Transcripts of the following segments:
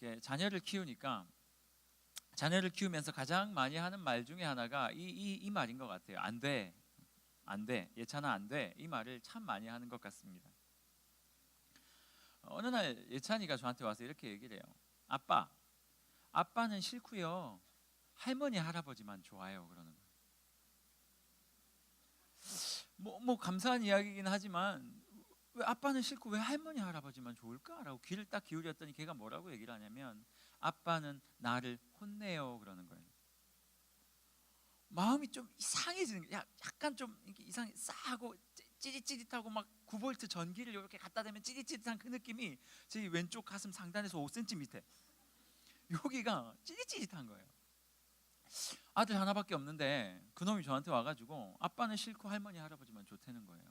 이렇게 자녀를 키우면서 가장 많이 하는 말 중에 하나가 이 말인 것 같아요. 안 돼, 안 돼, 예찬아 안 돼. 이 말을 참 많이 하는 것 같습니다. 어느 날 예찬이가 저한테 와서 이렇게 얘기를 해요. 아빠는 싫고요. 할머니 할아버지만 좋아요. 그러는 거예요. 뭐 감사한 이야기이긴 하지만 왜 아빠는 싫고 왜 할머니 할아버지만 좋을까라고 귀를 딱 기울였더니 걔가 뭐라고 얘기를 하냐면 아빠는 나를 혼내요 그러는 거예요. 마음이 좀 이상해지는 거예요. 약간 좀 이상해 싸하고 찌릿찌릿하고 막 9V 전기를 이렇게 갖다 대면 찌릿찌릿한 그 느낌이 제 왼쪽 가슴 상단에서 5cm 밑에 여기가 찌릿찌릿한 거예요. 아들 하나밖에 없는데 그놈이 저한테 와가지고 아빠는 싫고 할머니 할아버지만 좋다는 거예요.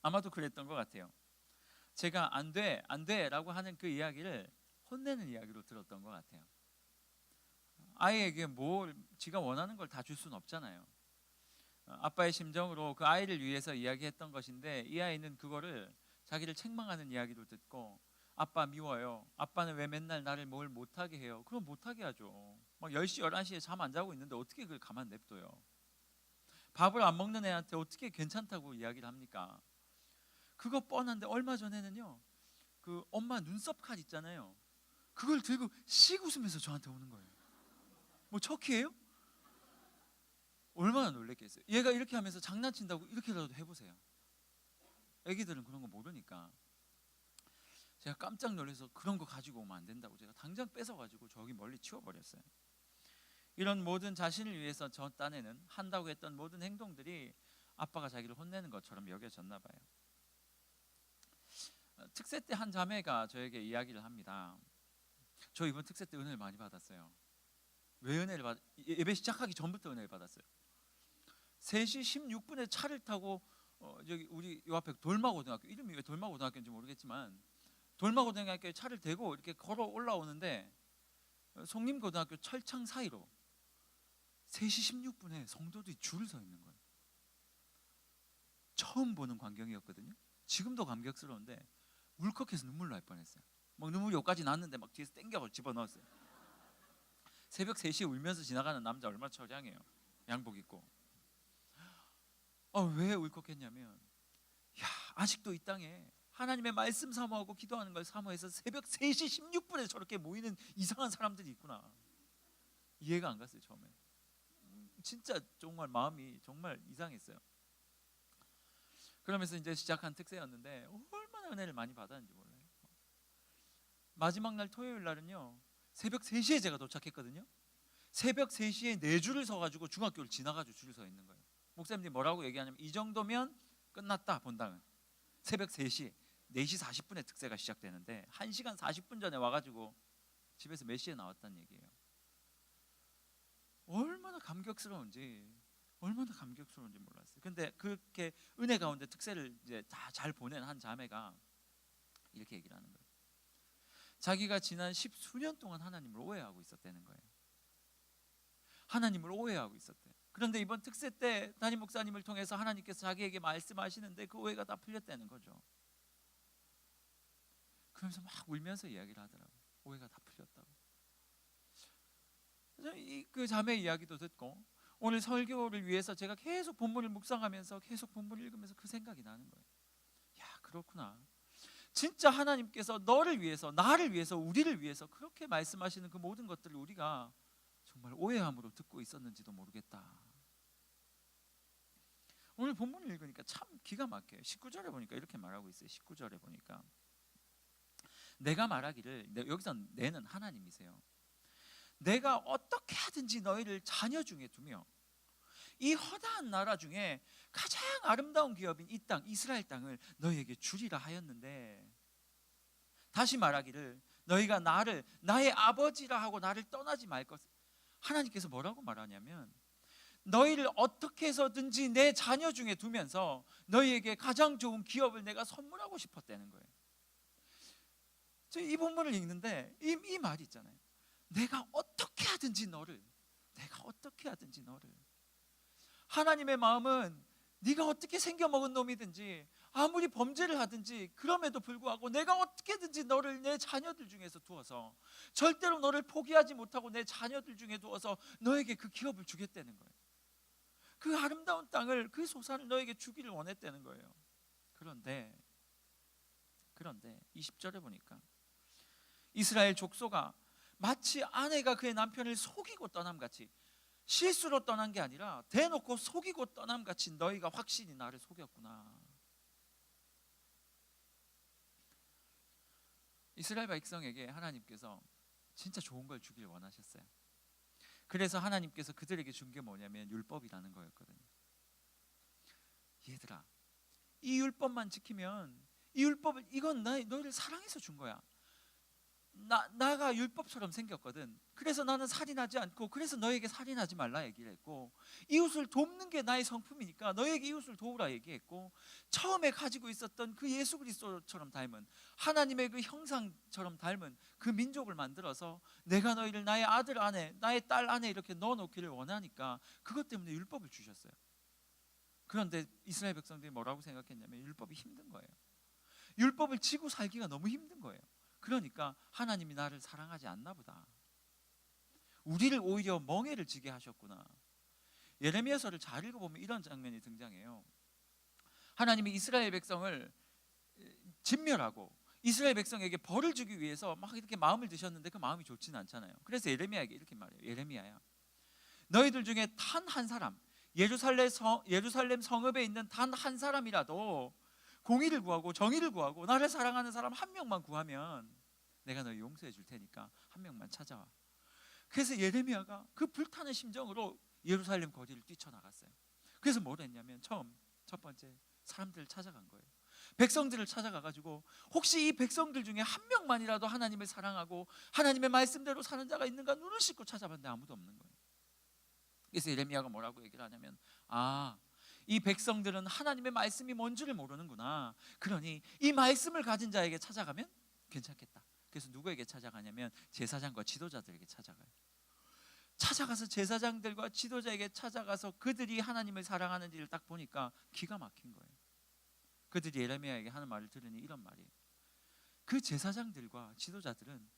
아마도 그랬던 것 같아요. 제가 안 돼 라고 하는 그 이야기를 혼내는 이야기로 들었던 것 같아요. 아이에게 뭘 지가 원하는 걸 다 줄 수는 없잖아요. 아빠의 심정으로 그 아이를 위해서 이야기했던 것인데 이 아이는 그거를 자기를 책망하는 이야기로 듣고 아빠 미워요. 아빠는 왜 맨날 나를 뭘 못하게 해요? 그럼 못하게 하죠. 막 10시 11시에 잠 안 자고 있는데 어떻게 그걸 가만 냅둬요? 밥을 안 먹는 애한테 어떻게 괜찮다고 이야기를 합니까? 그거 뻔한데 얼마 전에는요 그 엄마 눈썹 칼 있잖아요. 그걸 들고 씩 웃으면서 저한테 오는 거예요. 뭐 척이에요? 얼마나 놀랬겠어요. 얘가 이렇게 하면서 장난친다고 이렇게라도 해보세요. 애기들은 그런 거 모르니까. 제가 깜짝 놀라서 그런 거 가지고 오면 안 된다고 제가 당장 뺏어가지고 저기 멀리 치워버렸어요. 이런 모든 자신을 위해서 저 딴에는 한다고 했던 모든 행동들이 아빠가 자기를 혼내는 것처럼 여겨졌나 봐요. 특세 때 한 자매가 저에게 이야기를 합니다. 저 이번 특세 때 은혜를 많이 받았어요. 왜 은혜를 예배 시작하기 전부터 은혜를 받았어요. 3시 16분에 차를 타고 저기 우리 요 앞에 돌마고등학교, 이름이 왜 돌마고등학교인지 모르겠지만 돌마고등학교에 차를 대고 이렇게 걸어 올라오는데 송림고등학교 철창 사이로 3시 16분에 성도들이 줄을 서 있는 거예요. 처음 보는 광경이었거든요. 지금도 감격스러운데 울컥해서 눈물 날 뻔했어요. 막 눈물이 여기까지 났는데 막 뒤에서 땡겨 집어넣었어요. 새벽 3시에 울면서 지나가는 남자 얼마나 처량해요. 양복 입고. 왜 울컥했냐면 야, 아직도 이 땅에 하나님의 말씀 사모하고 기도하는 걸 사모해서 새벽 3시 16분에 저렇게 모이는 이상한 사람들이 있구나. 이해가 안 갔어요 처음에. 진짜 정말 마음이 정말 이상했어요. 그러면서 이제 시작한 특세였는데 얼마나 은혜를 많이 받았는지 몰라요. 마지막 날 토요일 날은요 새벽 3시에 제가 도착했거든요. 새벽 3시에 4줄을 서가지고 중학교를 지나가지고 줄을 서 있는 거예요. 목사님들이 뭐라고 얘기하냐면 이 정도면 끝났다 본당은. 새벽 3시 4시 40분에 특세가 시작되는데 1시간 40분 전에 와가지고 집에서 몇 시에 나왔다는 얘기예요. 얼마나 감격스러운지 몰랐어요. 근데 그렇게 은혜 가운데 특세를 이제 다 잘 보낸 한 자매가 이렇게 얘기를 하는 거예요. 자기가 지난 10수년 동안 하나님을 오해하고 있었다는 거예요. 하나님을 오해하고 있었대요. 그런데 이번 특세 때 담임 목사님을 통해서 하나님께서 자기에게 말씀하시는데 그 오해가 다 풀렸다는 거죠. 그러면서 막 울면서 이야기를 하더라고요. 오해가 다 풀렸다고. 그 자매 이야기도 듣고 오늘 설교를 위해서 제가 계속 본문을 묵상하면서 계속 본문을 읽으면서 그 생각이 나는 거예요. 야, 그렇구나. 진짜 하나님께서 너를 위해서, 나를 위해서, 우리를 위해서 그렇게 말씀하시는 그 모든 것들을 우리가 정말 오해함으로 듣고 있었는지도 모르겠다. 오늘 본문을 읽으니까 참 기가 막혀요. 19절에 보니까 이렇게 말하고 있어요. 19절에 보니까 내가 말하기를, 여기서 내는 하나님이세요. 내가 어떻게 하든지 너희를 자녀 중에 두며 이 허다한 나라 중에 가장 아름다운 기업인 이 땅 이스라엘 땅을 너희에게 주리라 하였는데, 다시 말하기를 너희가 나를 나의 아버지라 하고 나를 떠나지 말 것. 하나님께서 뭐라고 말하냐면 너희를 어떻게 해서든지 내 자녀 중에 두면서 너희에게 가장 좋은 기업을 내가 선물하고 싶었다는 거예요. 이 본문을 읽는데 이 말이 있잖아요. 내가 어떻게 하든지 너를, 하나님의 마음은 네가 어떻게 생겨먹은 놈이든지, 아무리 범죄를 하든지 그럼에도 불구하고 내가 어떻게든지 너를 내 자녀들 중에서 두어서, 절대로 너를 포기하지 못하고 내 자녀들 중에 두어서 너에게 그 기업을 주겠다는 거예요. 그 아름다운 땅을, 그 소산을 너에게 주기를 원했다는 거예요. 그런데 20절에 보니까 이스라엘 족속아 마치 아내가 그의 남편을 속이고 떠남같이, 실수로 떠난 게 아니라 대놓고 속이고 떠남같이 너희가 확실히 나를 속였구나. 이스라엘 백성에게 하나님께서 진짜 좋은 걸 주길 원하셨어요. 그래서 하나님께서 그들에게 준 게 뭐냐면 율법이라는 거였거든요. 얘들아, 이 율법만 지키면, 이 율법을, 이건 너희를 사랑해서 준 거야. 나가 율법처럼 생겼거든. 그래서 나는 살인하지 않고, 그래서 너에게 살인하지 말라 얘기를 했고, 이웃을 돕는 게 나의 성품이니까 너에게 이웃을 도우라 얘기했고, 처음에 가지고 있었던 그 예수 그리스도처럼 닮은, 하나님의 그 형상처럼 닮은 그 민족을 만들어서 내가 너희를 나의 아들 안에, 나의 딸 안에 이렇게 넣어놓기를 원하니까 그것 때문에 율법을 주셨어요. 그런데 이스라엘 백성들이 뭐라고 생각했냐면 율법이 힘든 거예요. 율법을 지고 살기가 너무 힘든 거예요. 그러니까 하나님이 나를 사랑하지 않나 보다, 우리를 오히려 멍에를 지게 하셨구나. 예레미야서를 잘 읽어보면 이런 장면이 등장해요. 하나님이 이스라엘 백성을 진멸하고 이스라엘 백성에게 벌을 주기 위해서 막 이렇게 마음을 드셨는데 그 마음이 좋지는 않잖아요. 그래서 예레미야에게 이렇게 말해요. 예레미야야, 너희들 중에 단 한 사람, 예루살렘 성읍에 있는 단 한 사람이라도 공의를 구하고 정의를 구하고 나를 사랑하는 사람 한 명만 구하면 내가 너희 용서해 줄 테니까 한 명만 찾아와. 그래서 예레미야가 그 불타는 심정으로 예루살렘 거리를 뛰쳐나갔어요. 그래서 뭘 했냐면 첫 번째 사람들을 찾아간 거예요. 백성들을 찾아가가지고 혹시 이 백성들 중에 한 명만이라도 하나님을 사랑하고 하나님의 말씀대로 사는 자가 있는가 눈을 씻고 찾아봤는데 아무도 없는 거예요. 그래서 예레미야가 뭐라고 얘기를 하냐면, 이 백성들은 하나님의 말씀이 뭔지를 모르는구나. 그러니 이 말씀을 가진 자에게 찾아가면 괜찮겠다. 그래서 누구에게 찾아가냐면 제사장과 지도자들에게 찾아가요. 찾아가서 제사장들과 지도자에게 찾아가서 그들이 하나님을 사랑하는지를 딱 보니까 기가 막힌 거예요. 그들이 예레미야에게 하는 말을 들으니 이런 말이에요. 그 제사장들과 지도자들은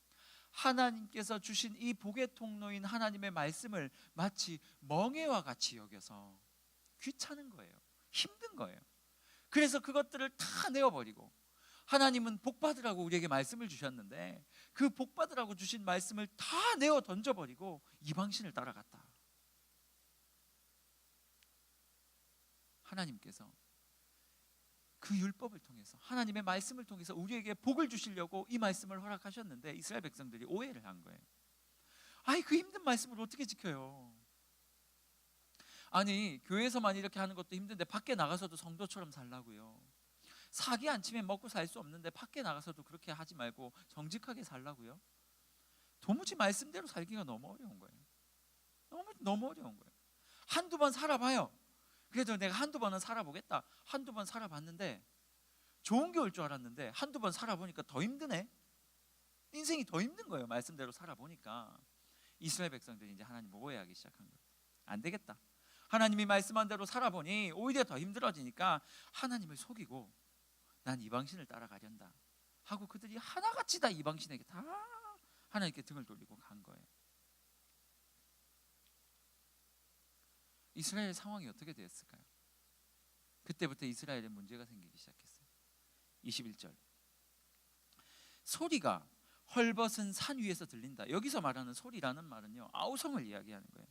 하나님께서 주신 이 복의 통로인 하나님의 말씀을 마치 멍에와 같이 여겨서 귀찮은 거예요. 힘든 거예요. 그래서 그것들을 다 내어버리고, 하나님은 복받으라고 우리에게 말씀을 주셨는데 그 복받으라고 주신 말씀을 다 내어 던져버리고 이방신을 따라갔다. 하나님께서 그 율법을 통해서, 하나님의 말씀을 통해서 우리에게 복을 주시려고 이 말씀을 허락하셨는데 이스라엘 백성들이 오해를 한 거예요. 그 힘든 말씀을 어떻게 지켜요? 아니, 교회에서만 이렇게 하는 것도 힘든데 밖에 나가서도 성도처럼 살라고요. 사기 안 치면 먹고 살 수 없는데 밖에 나가서도 그렇게 하지 말고 정직하게 살라고요. 도무지 말씀대로 살기가 너무 어려운 거예요. 너무 어려운 거예요. 한두 번 살아봐요. 그래도 내가 한두 번은 살아보겠다. 한두 번 살아봤는데 좋은 게 올 줄 알았는데 한두 번 살아보니까 더 힘드네. 인생이 더 힘든 거예요. 말씀대로 살아보니까. 이스라엘 백성들이 이제 하나님을 오해하기 시작한 거예요. 안 되겠다. 하나님이 말씀한 대로 살아보니 오히려 더 힘들어지니까 하나님을 속이고 난 이방신을 따라가련다 하고 그들이 하나같이 다 이방신에게 다 하나님께 등을 돌리고 간 거예요. 이스라엘 상황이 어떻게 되었을까요? 그때부터 이스라엘에 문제가 생기기 시작했어요. 21절, 소리가 헐벗은 산 위에서 들린다. 여기서 말하는 소리라는 말은요, 아우성을 이야기하는 거예요.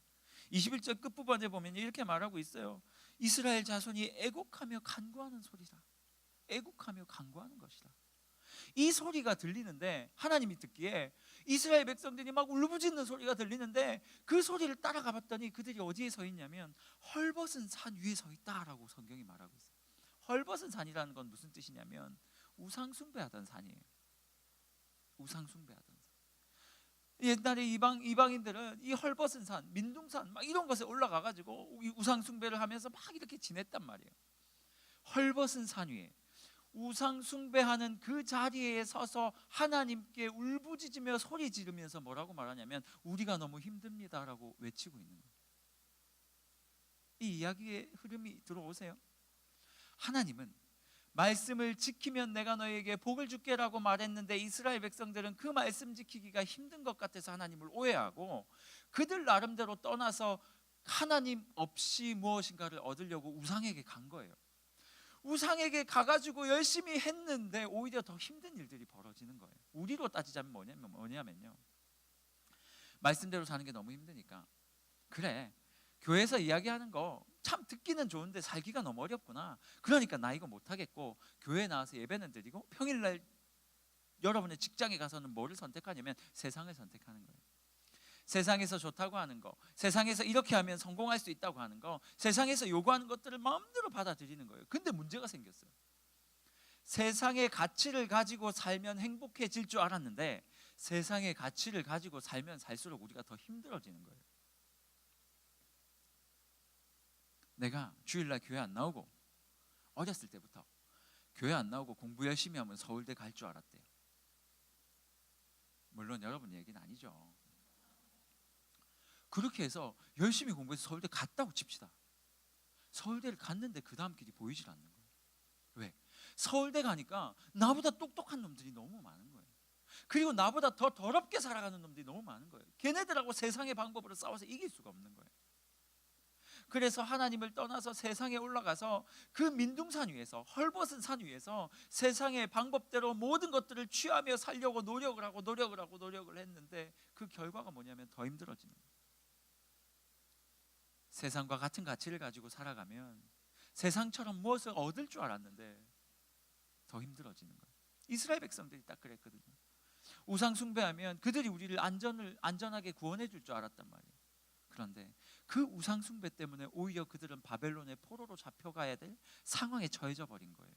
21절 끝부분에 보면 이렇게 말하고 있어요. 이스라엘 자손이 애곡하며 간구하는 소리다. 애곡하며 간구하는 것이다. 이 소리가 들리는데, 하나님이 듣기에 이스라엘 백성들이 막 울부짖는 소리가 들리는데 그 소리를 따라가 봤더니 그들이 어디에 서 있냐면 헐벗은 산 위에 서 있다라고 성경이 말하고 있어요. 헐벗은 산이라는 건 무슨 뜻이냐면 우상 숭배하던 산이에요. 우상 숭배하던 산. 옛날에 이방인들은 이 헐벗은 산, 민둥산 막 이런 곳에 올라가 가지고 우상 숭배를 하면서 막 이렇게 지냈단 말이에요. 헐벗은 산 위에 우상 숭배하는 그 자리에 서서 하나님께 울부짖으며 소리 지르면서 뭐라고 말하냐면 우리가 너무 힘듭니다라고 외치고 있는 거예요. 이 이야기의 흐름이 들어오세요. 하나님은 말씀을 지키면 내가 너에게 복을 주게라고 말했는데 이스라엘 백성들은 그 말씀 지키기가 힘든 것 같아서 하나님을 오해하고 그들 나름대로 떠나서 하나님 없이 무엇인가를 얻으려고 우상에게 간 거예요. 우상에게 가가지고 열심히 했는데 오히려 더 힘든 일들이 벌어지는 거예요. 우리로 따지자면 뭐냐면요, 말씀대로 사는 게 너무 힘드니까, 그래, 교회에서 이야기하는 거 참 듣기는 좋은데 살기가 너무 어렵구나, 그러니까 나 이거 못하겠고 교회에 나와서 예배는 드리고 평일날 여러분의 직장에 가서는 뭐를 선택하냐면 세상을 선택하는 거예요. 세상에서 좋다고 하는 거, 세상에서 이렇게 하면 성공할 수 있다고 하는 거, 세상에서 요구하는 것들을 마음대로 받아들이는 거예요. 근데 문제가 생겼어요. 세상의 가치를 가지고 살면 행복해질 줄 알았는데 세상의 가치를 가지고 살면 살수록 우리가 더 힘들어지는 거예요. 내가 주일날 교회 안 나오고 어렸을 때부터 교회 안 나오고 공부 열심히 하면 서울대 갈 줄 알았대요. 물론 여러분 얘기는 아니죠. 그렇게 해서 열심히 공부해서 서울대 갔다고 칩시다. 서울대를 갔는데 그 다음 길이 보이질 않는 거예요. 왜? 서울대 가니까 나보다 똑똑한 놈들이 너무 많은 거예요. 그리고 나보다 더 더럽게 살아가는 놈들이 너무 많은 거예요. 걔네들하고 세상의 방법으로 싸워서 이길 수가 없는 거예요. 그래서 하나님을 떠나서 세상에 올라가서 그 민둥산 위에서, 헐벗은 산 위에서 세상의 방법대로 모든 것들을 취하며 살려고 노력을 하고 했는데 그 결과가 뭐냐면 더 힘들어지는 거예요. 세상과 같은 가치를 가지고 살아가면 세상처럼 무엇을 얻을 줄 알았는데 더 힘들어지는 거예요. 이스라엘 백성들이 딱 그랬거든요. 우상 숭배하면 그들이 우리를 안전하게 구원해 줄 줄 알았단 말이에요. 그런데 그 우상 숭배 때문에 오히려 그들은 바벨론의 포로로 잡혀가야 될 상황에 처해져 버린 거예요.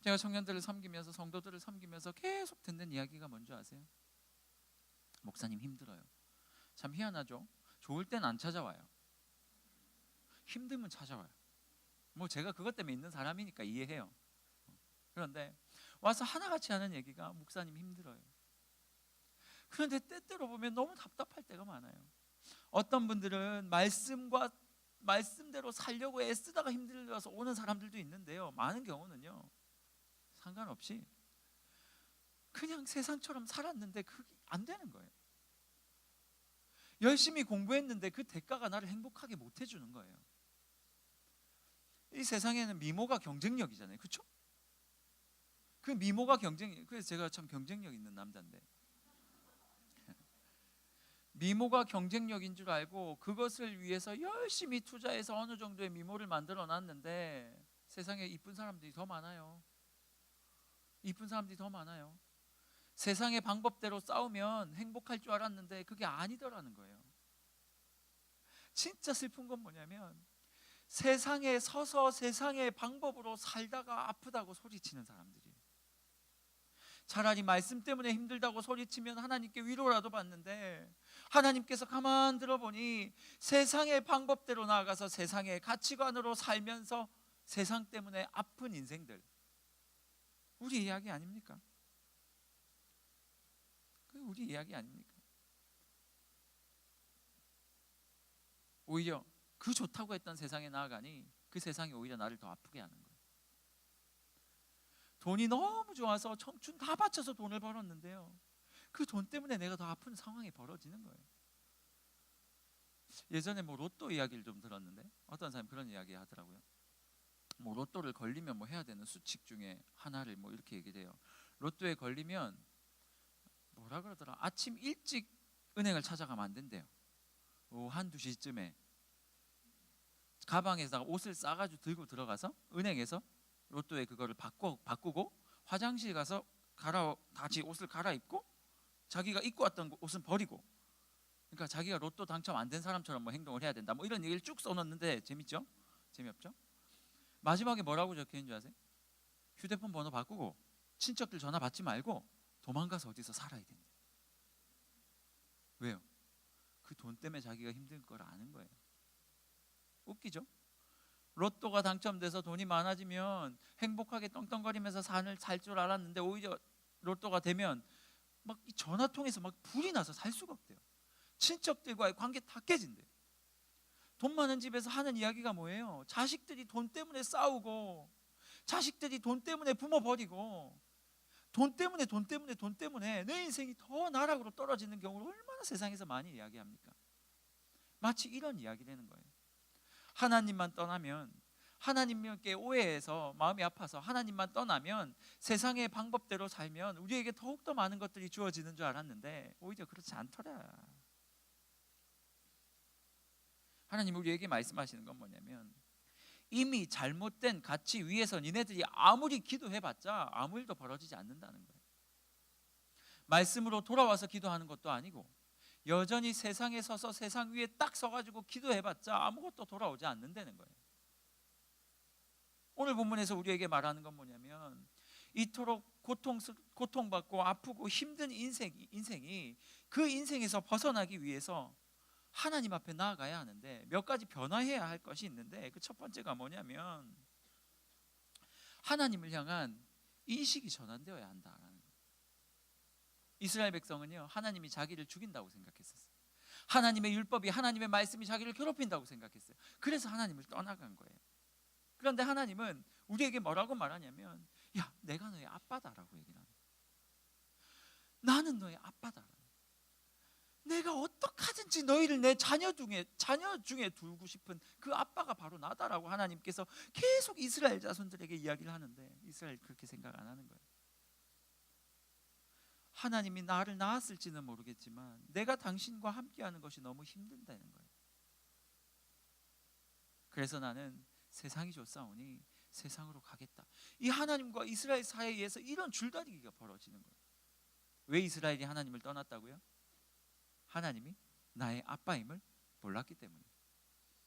제가 청년들을 섬기면서, 성도들을 섬기면서 계속 듣는 이야기가 뭔지 아세요? 목사님 힘들어요. 참 희한하죠? 좋을 땐 안 찾아와요. 힘들면 찾아와요. 뭐 제가 그것 때문에 있는 사람이니까 이해해요. 그런데 와서 하나같이 하는 얘기가 목사님 힘들어요. 그런데 때때로 보면 너무 답답할 때가 많아요. 어떤 분들은 말씀대로 살려고 애쓰다가 힘들어서 오는 사람들도 있는데요, 많은 경우는요 상관없이 그냥 세상처럼 살았는데 그게 안 되는 거예요. 열심히 공부했는데 그 대가가 나를 행복하게 못 해주는 거예요. 이 세상에는 미모가 경쟁력이잖아요, 그렇죠? 그 미모가 경쟁력. 그래서 제가 참 경쟁력 있는 남자인데 미모가 경쟁력인 줄 알고 그것을 위해서 열심히 투자해서 어느 정도의 미모를 만들어 놨는데 세상에 이쁜 사람들이 더 많아요. 이쁜 사람들이 더 많아요. 세상의 방법대로 싸우면 행복할 줄 알았는데 그게 아니더라는 거예요. 진짜 슬픈 건 뭐냐면 세상에 서서 세상의 방법으로 살다가 아프다고 소리치는 사람들이에요. 차라리 말씀 때문에 힘들다고 소리치면 하나님께 위로라도 받는데 하나님께서 가만 들어보니 세상의 방법대로 나아가서 세상의 가치관으로 살면서 세상 때문에 아픈 인생들, 우리 이야기 아닙니까? 그 우리 이야기 아닙니까? 오히려 그 좋다고 했던 세상에 나아가니 그 세상이 오히려 나를 더 아프게 하는 거예요. 돈이 너무 좋아서 청춘 다 바쳐서 돈을 벌었는데요, 그 돈 때문에 내가 더 아픈 상황이 벌어지는 거예요. 예전에 뭐 로또 이야기를 좀 들었는데 어떤 사람이 그런 이야기 하더라고요. 뭐 로또를 걸리면 뭐 해야 되는 수칙 중에 하나를 뭐 이렇게 얘기해요. 로또에 걸리면 뭐라 그러더라, 아침 일찍 은행을 찾아가면 안 된대요. 오후 1-2시쯤에 가방에다가 옷을 싸가지고 들고 들어가서 은행에서 로또에 그거를 바꾸고 화장실 가서 다시 옷을 갈아입고 자기가 입고 왔던 옷은 버리고, 그러니까 자기가 로또 당첨 안 된 사람처럼 뭐 행동을 해야 된다, 뭐 이런 얘기를 쭉 써놨는데 재밌죠? 재미없죠? 마지막에 뭐라고 적혀있는 줄 아세요? 휴대폰 번호 바꾸고 친척들 전화 받지 말고 도망가서 어디서 살아야 된대. 왜요? 그 돈 때문에 자기가 힘든 걸 아는 거예요. 웃기죠? 로또가 당첨돼서 돈이 많아지면 행복하게 떵떵거리면서 살 줄 알았는데 오히려 로또가 되면 막 전화통에서 막 불이 나서 살 수가 없대요. 친척들과의 관계 다 깨진대요. 돈 많은 집에서 하는 이야기가 뭐예요? 자식들이 돈 때문에 싸우고, 자식들이 돈 때문에 부모 버리고, 돈 때문에 내 인생이 더 나락으로 떨어지는 경우를 얼마나 세상에서 많이 이야기합니까? 마치 이런 이야기 되는 거예요. 하나님만 떠나면, 하나님께 오해해서 마음이 아파서 하나님만 떠나면, 세상의 방법대로 살면 우리에게 더욱더 많은 것들이 주어지는 줄 알았는데 오히려 그렇지 않더라. 하나님 우리에게 말씀하시는 건 뭐냐면, 이미 잘못된 가치 위에서 니네들이 아무리 기도해봤자 아무 일도 벌어지지 않는다는 거예요. 말씀으로 돌아와서 기도하는 것도 아니고, 여전히 세상에 서서 세상 위에 딱 서가지고 기도해봤자 아무것도 돌아오지 않는다는 거예요. 오늘 본문에서 우리에게 말하는 건 뭐냐면, 이토록 고통받고 아프고 힘든 인생이 그 인생에서 벗어나기 위해서 하나님 앞에 나아가야 하는데, 몇 가지 변화해야 할 것이 있는데, 그 첫 번째가 뭐냐면 하나님을 향한 인식이 전환되어야 한다라는 거예요. 이스라엘 백성은요, 하나님이 자기를 죽인다고 생각했었어요. 하나님의 율법이, 하나님의 말씀이 자기를 괴롭힌다고 생각했어요. 그래서 하나님을 떠나간 거예요. 그런데 하나님은 우리에게 뭐라고 말하냐면, 야, 내가 너의 아빠다라고 얘기를 하는 거예요. 나는 너의 아빠다. 내가 어떻게 하든지 너희를 내 자녀 중에 두고 싶은 그 아빠가 바로 나다라고 하나님께서 계속 이스라엘 자손들에게 이야기를 하는데, 이스라엘 그렇게 생각 안 하는 거예요. 하나님이 나를 낳았을지는 모르겠지만 내가 당신과 함께하는 것이 너무 힘든다는 거예요. 그래서 나는 세상이 좋사오니 세상으로 가겠다. 이 하나님과 이스라엘 사이에서 이런 줄다리기가 벌어지는 거예요. 왜 이스라엘이 하나님을 떠났다고요? 하나님이 나의 아빠임을 몰랐기 때문에.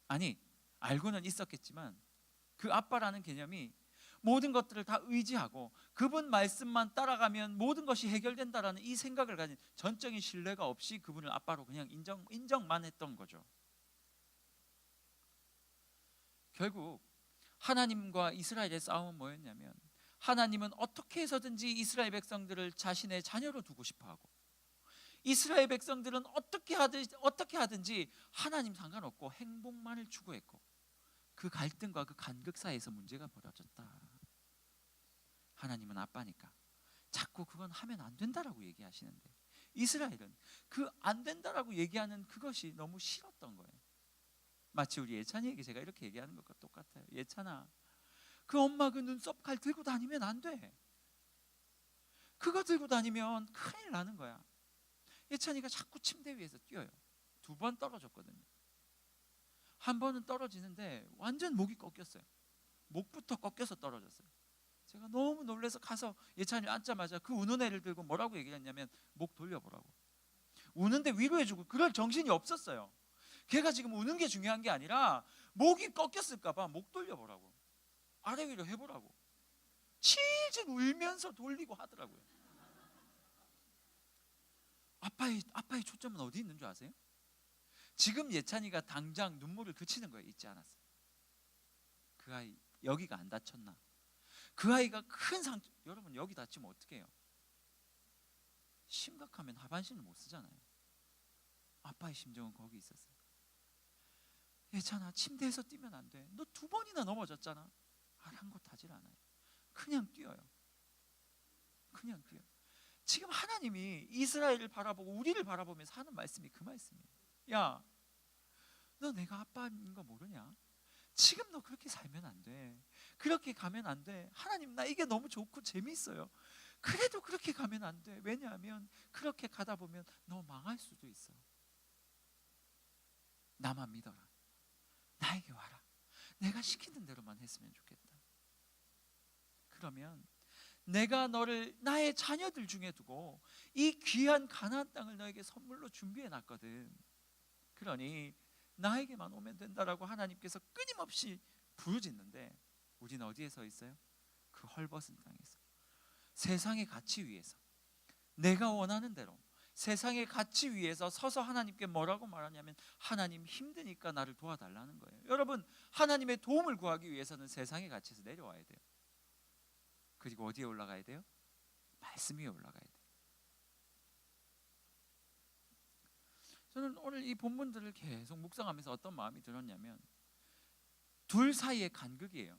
아니, 알고는 있었겠지만 그 아빠라는 개념이 모든 것들을 다 의지하고 그분 말씀만 따라가면 모든 것이 해결된다라는 이 생각을 가진, 전적인 신뢰가 없이 그분을 아빠로 그냥 인정만 했던 거죠. 결국 하나님과 이스라엘의 싸움은 뭐였냐면, 하나님은 어떻게 해서든지 이스라엘 백성들을 자신의 자녀로 두고 싶어하고, 이스라엘 백성들은 어떻게 하든지 하나님 상관없고 행복만을 추구했고, 그 갈등과 그 간극 사이에서 문제가 벌어졌다. 하나님은 아빠니까 자꾸 그건 하면 안 된다라고 얘기하시는데, 이스라엘은 그 안 된다라고 얘기하는 그것이 너무 싫었던 거예요. 마치 우리 예찬이에게 제가 이렇게 얘기하는 것과 똑같아요. 예찬아, 그 엄마 그 눈썹 칼 들고 다니면 안 돼. 그거 들고 다니면 큰일 나는 거야. 예찬이가 자꾸 침대 위에서 뛰어요. 2번 떨어졌거든요. 한 번은 떨어지는데 완전 목이 꺾였어요. 목부터 꺾여서 떨어졌어요. 제가 너무 놀라서 가서 예찬이를 앉자마자 그 우는 애를 들고 뭐라고 얘기했냐면, 목 돌려보라고. 우는데 위로해주고 그럴 정신이 없었어요. 걔가 지금 우는 게 중요한 게 아니라 목이 꺾였을까 봐 목 돌려보라고, 아래 위로 해보라고 질질 울면서 돌리고 하더라고요. 아빠의 초점은 어디 있는 줄 아세요? 지금 예찬이가 당장 눈물을 그치는 거에 있지 않았어요. 그 아이 여기가 안 다쳤나? 그 아이가 큰 상처, 여러분 여기 다치면 어떻게 해요? 심각하면 하반신을 못 쓰잖아요. 아빠의 심정은 거기 있었어요. 예찬아, 침대에서 뛰면 안 돼. 너 2번이나 넘어졌잖아. 아랑곳하질 않아요. 그냥 뛰어요. 그냥 뛰어요. 지금 하나님이 이스라엘을 바라보고 우리를 바라보면서 하는 말씀이 그 말씀이에요. 야, 너 내가 아빠인 거 모르냐? 지금 너 그렇게 살면 안 돼. 그렇게 가면 안 돼. 하나님, 나 이게 너무 좋고 재미있어요. 그래도 그렇게 가면 안 돼. 왜냐하면 그렇게 가다 보면 너 망할 수도 있어. 나만 믿어라. 나에게 와라. 내가 시키는 대로만 했으면 좋겠다. 그러면 내가 너를 나의 자녀들 중에 두고 이 귀한 가나안 땅을 너에게 선물로 준비해 놨거든. 그러니 나에게만 오면 된다라고 하나님께서 끊임없이 부르짖는데, 우리는 어디에 서 있어요? 그 헐벗은 땅에서, 세상의 가치 위에서, 내가 원하는 대로 세상의 가치 위에서 서서 하나님께 뭐라고 말하냐면, 하나님 힘드니까 나를 도와달라는 거예요. 여러분, 하나님의 도움을 구하기 위해서는 세상의 가치에서 내려와야 돼요. 그리고 어디에 올라가야 돼요? 말씀 위에 올라가야 돼요. 저는 오늘 이 본문들을 계속 묵상하면서 어떤 마음이 들었냐면 둘 사이의 간극이에요.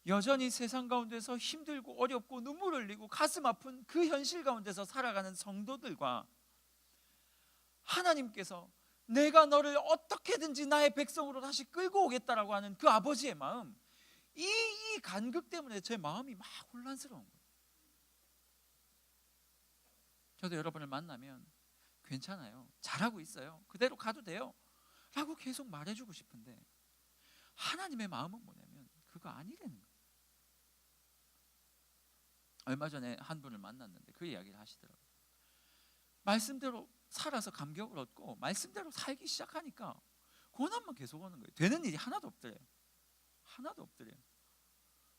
여전히 세상 가운데서 힘들고 어렵고 눈물 흘리고 가슴 아픈 그 현실 가운데서 살아가는 성도들과 하나님께서 내가 너를 어떻게든지 나의 백성으로 다시 끌고 오겠다라고 하는 그 아버지의 마음, 이 간극 때문에 제 마음이 막 혼란스러운 거예요. 저도 여러분을 만나면 괜찮아요, 잘하고 있어요, 그대로 가도 돼요 라고 계속 말해주고 싶은데 하나님의 마음은 뭐냐면 그거 아니라는 거예요. 얼마 전에 한 분을 만났는데 그 이야기를 하시더라고요. 말씀대로 살아서 감격을 얻고 말씀대로 살기 시작하니까 고난만 계속 오는 거예요. 되는 일이 하나도 없더래요. 하나도 없더래요.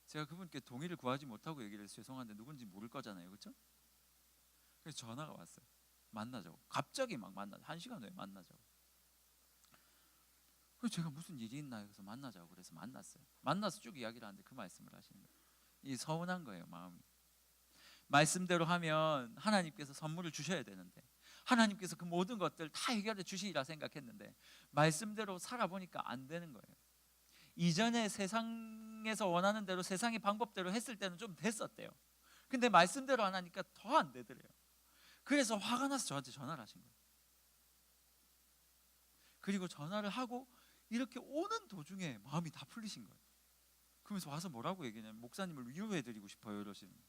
제가 그분께 동의를 구하지 못하고 얘기를 해서 죄송한데 누군지 모를 거잖아요, 그렇죠? 그래서 전화가 왔어요. 만나자고. 갑자기 막 만나자. 1시간 후에 만나자고. 그래서 제가 무슨 일이 있나 해서 만나자고 그래서 만났어요. 만나서 쭉 이야기를 하는데 그 말씀을 하시는 거예요. 이 서운한 거예요, 마음이. 말씀대로 하면 하나님께서 선물을 주셔야 되는데 하나님께서 그 모든 것들 다 해결해 주시리라 생각했는데 말씀대로 살아보니까 안 되는 거예요. 이전에 세상에서 원하는 대로 세상의 방법대로 했을 때는 좀 됐었대요. 근데 말씀대로 안 하니까 더 안 되더래요. 그래서 화가 나서 저한테 전화를 하신 거예요. 그리고 전화를 하고 이렇게 오는 도중에 마음이 다 풀리신 거예요. 그러면서 와서 뭐라고 얘기냐면 목사님을 위로해드리고 싶어요 이러시는 거예요.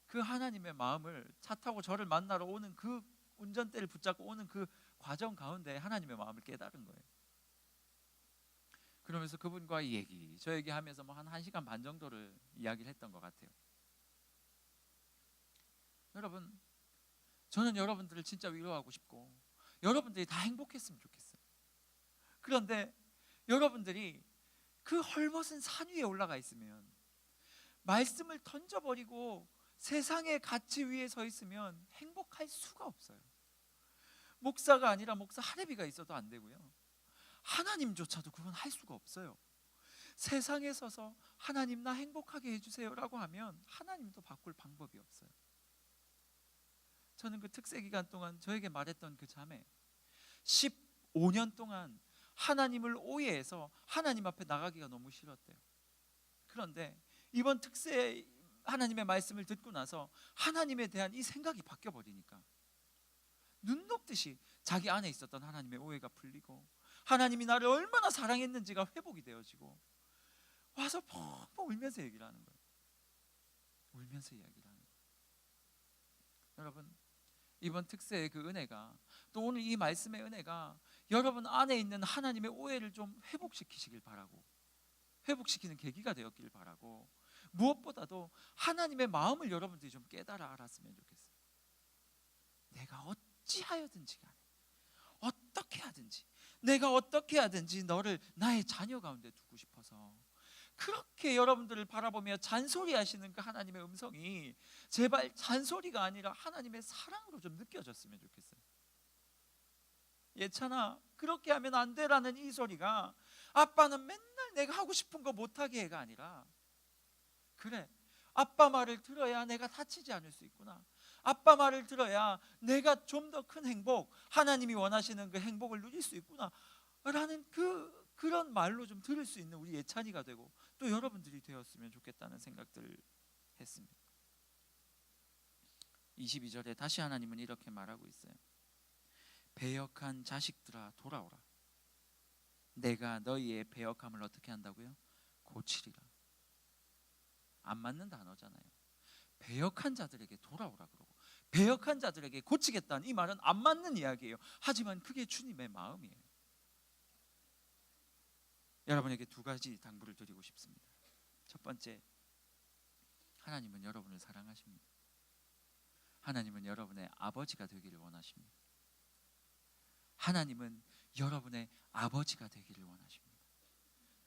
그 하나님의 마음을 차 타고 저를 만나러 오는 그 운전대를 붙잡고 오는 그 과정 가운데 하나님의 마음을 깨달은 거예요. 그러면서 그분과 얘기 저 얘기하면서 뭐 한 1시간 반 정도를 이야기를 했던 것 같아요. 여러분, 저는 여러분들을 진짜 위로하고 싶고 여러분들이 다 행복했으면 좋겠어요. 그런데 여러분들이 그 헐벗은 산 위에 올라가 있으면 말씀을 던져버리고 세상의 가치 위에 서 있으면 행복할 수가 없어요. 목사가 아니라 목사 할애비가 있어도 안 되고요, 하나님조차도 그건 할 수가 없어요. 세상에 서서 하나님 나 행복하게 해주세요 라고 하면 하나님도 바꿀 방법이 없어요. 저는 그 특세 기간 동안 저에게 말했던 그 자매 15년 동안 하나님을 오해해서 하나님 앞에 나가기가 너무 싫었대요. 그런데 이번 특세 하나님의 말씀을 듣고 나서 하나님에 대한 이 생각이 바뀌어버리니까 눈 녹듯이 자기 안에 있었던 하나님의 오해가 풀리고 하나님이 나를 얼마나 사랑했는지가 회복이 되어지고 와서 펑펑 울면서 얘기를 하는 거예요. 울면서 이야기를 하는 거예요. 여러분, 이번 특세의 그 은혜가 또 오늘 이 말씀의 은혜가 여러분 안에 있는 하나님의 오해를 좀 회복시키시길 바라고 회복시키는 계기가 되었길 바라고 무엇보다도 하나님의 마음을 여러분들이 좀 깨달아 알았으면 좋겠어요. 내가 어찌하여든지 간에 어떻게 하든지 내가 어떻게 하든지 너를 나의 자녀 가운데 두고 싶어서 그렇게 여러분들을 바라보며 잔소리하시는 그 하나님의 음성이 제발 잔소리가 아니라 하나님의 사랑으로 좀 느껴졌으면 좋겠어요. 예찬아 그렇게 하면 안 돼라는 이 소리가 아빠는 맨날 내가 하고 싶은 거 못하게 해가 아니라 그래 아빠 말을 들어야 내가 다치지 않을 수 있구나, 아빠 말을 들어야 내가 좀 더 큰 행복 하나님이 원하시는 그 행복을 누릴 수 있구나 라는 그런 말로 좀 들을 수 있는 우리 예찬이가 되고 또 여러분들이 되었으면 좋겠다는 생각들을 했습니다. 22절에 다시 하나님은 이렇게 말하고 있어요. 배역한 자식들아 돌아오라. 내가 너희의 배역함을 어떻게 한다고요? 고치리라. 안 맞는 단어잖아요. 배역한 자들에게 돌아오라 그러고 배역한 자들에게 고치겠다는 이 말은 안 맞는 이야기예요. 하지만 그게 주님의 마음이에요. 여러분에게 2가지 당부를 드리고 싶습니다. 첫 번째, 하나님은 여러분을 사랑하십니다. 하나님은 여러분의 아버지가 되기를 원하십니다. 하나님은 여러분의 아버지가 되기를 원하십니다.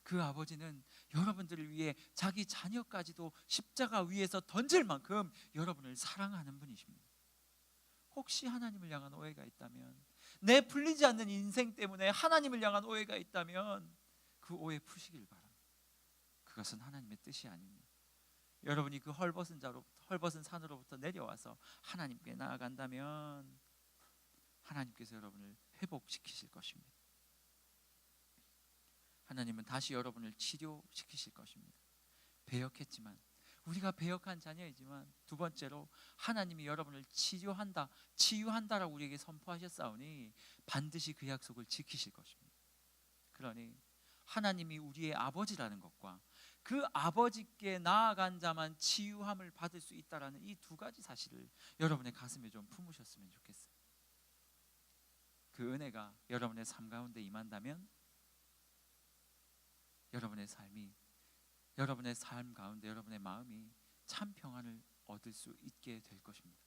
그 아버지는 여러분들을 위해 자기 자녀까지도 십자가 위에서 던질 만큼 여러분을 사랑하는 분이십니다. 혹시 하나님을 향한 오해가 있다면, 내 풀리지 않는 인생 때문에 하나님을 향한 오해가 있다면 그 오해 푸시길 바랍니다. 그것은 하나님의 뜻이 아닙니다. 여러분이 그 헐벗은 산으로부터 내려와서 하나님께 나아간다면 하나님께서 여러분을 회복시키실 것입니다. 하나님은 다시 여러분을 치료시키실 것입니다. 배역했지만, 우리가 배역한 자녀이지만, 두 번째로 하나님이 여러분을 치유한다라고 우리에게 선포하셨사오니 반드시 그 약속을 지키실 것입니다. 그러니 하나님이 우리의 아버지라는 것과 그 아버지께 나아간 자만 치유함을 받을 수 있다라는 이 두 가지 사실을 여러분의 가슴에 좀 품으셨으면 좋겠어요. 그 은혜가 여러분의 삶 가운데 임한다면 여러분의 삶 가운데 여러분의 마음이 참 평안을 얻을 수 있게 될 것입니다.